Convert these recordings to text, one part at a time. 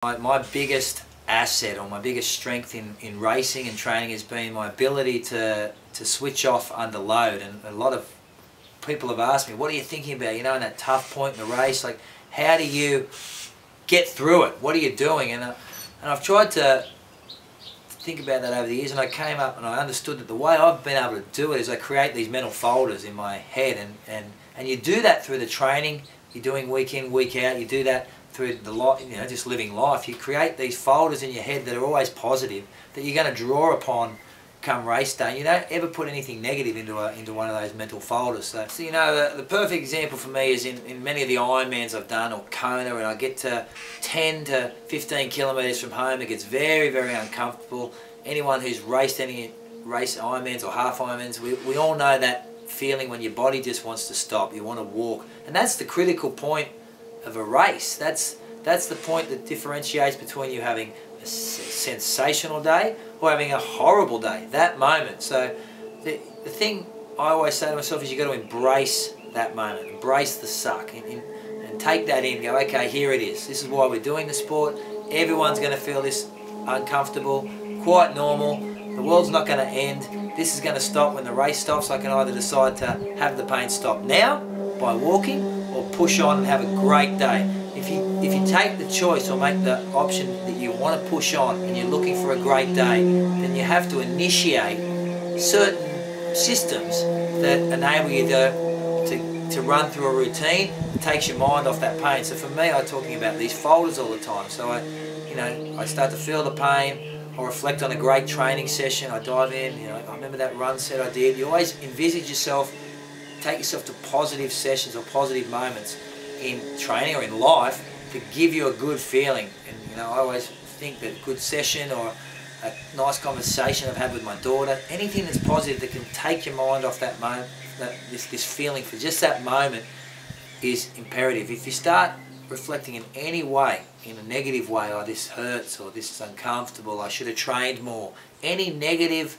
My biggest asset or my biggest strength in racing and training has been my ability to switch off under load. And a lot of people have asked me, what are you thinking about, you know, in that tough point in the race? Like, how do you get through it? What are you doing? And I've tried to think about that over the years, and I came up and I understood that the way I've been able to do it is I create these mental folders in my head, and you do that through the training you're doing week in, week out. You do that through the life, you know, just living life. You create these folders in your head that are always positive, that you're going to draw upon come race day. You don't ever put anything negative into one of those mental folders. So you know, the perfect example for me is in many of the Ironmans I've done, or Kona, and I get to 10 to 15 kilometres from home. It gets very, very uncomfortable. Anyone who's raced any race Ironmans or half Ironmans, we all know that feeling when your body just wants to stop. You want to walk, and that's the critical point of a race. That's the point that differentiates between you having a sensational day or having a horrible day, that moment. So the thing I always say to myself is, you've got to embrace that moment, embrace the suck, and take that in, go, okay, here it is. This is why we're doing the sport. Everyone's going to feel this uncomfortable, quite normal. The world's not going to end. This is going to stop when the race stops. I can either decide to have the pain stop now by walking, or push on and have a great day. If you take the choice or make the option that you want to push on and you're looking for a great day, then you have to initiate certain systems that enable you to run through a routine that takes your mind off that pain. So for me, I'm talking about these folders all the time. So I start to feel the pain, I reflect on a great training session, I dive in, you know, I remember that run set I did. You always envisage yourself, take yourself to positive sessions or positive moments in training or in life to give you a good feeling. And you know, I always think that a good session or a nice conversation I've had with my daughter, anything that's positive that can take your mind off that moment, this feeling for just that moment, is imperative. If you start reflecting in any way, in a negative way, oh, this hurts, or this is uncomfortable, I should have trained more, any negative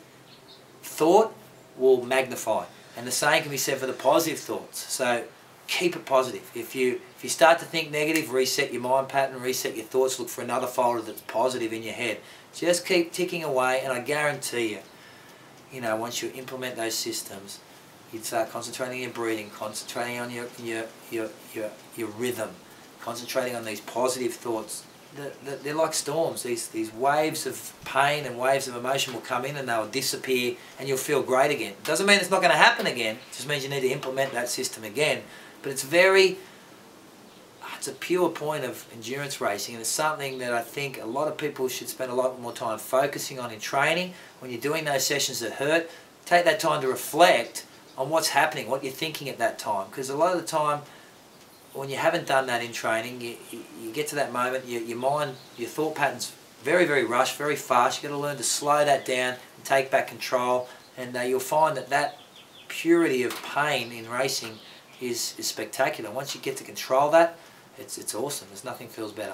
thought will magnify. And the same can be said for the positive thoughts. So keep it positive. If you start to think negative, reset your mind pattern, reset your thoughts, look for another folder that's positive in your head. Just keep ticking away, and I guarantee you, you know, once you implement those systems, you'd start concentrating on your breathing, concentrating on your rhythm, concentrating on these positive thoughts. They're like storms. These waves of pain and waves of emotion will come in and they'll disappear, and you'll feel great again. It doesn't mean it's not going to happen again. It just means you need to implement that system again. But it's a pure point of endurance racing, and it's something that I think a lot of people should spend a lot more time focusing on in training. When you're doing those sessions that hurt, take that time to reflect on what's happening, what you're thinking at that time. Because a lot of the time, when you haven't done that in training, you get to that moment, your mind, your thought patterns very, very rushed, very fast. You've got to learn to slow that down and take back control, and you'll find that purity of pain in racing is spectacular. Once you get to control that, it's awesome. There's nothing feels better.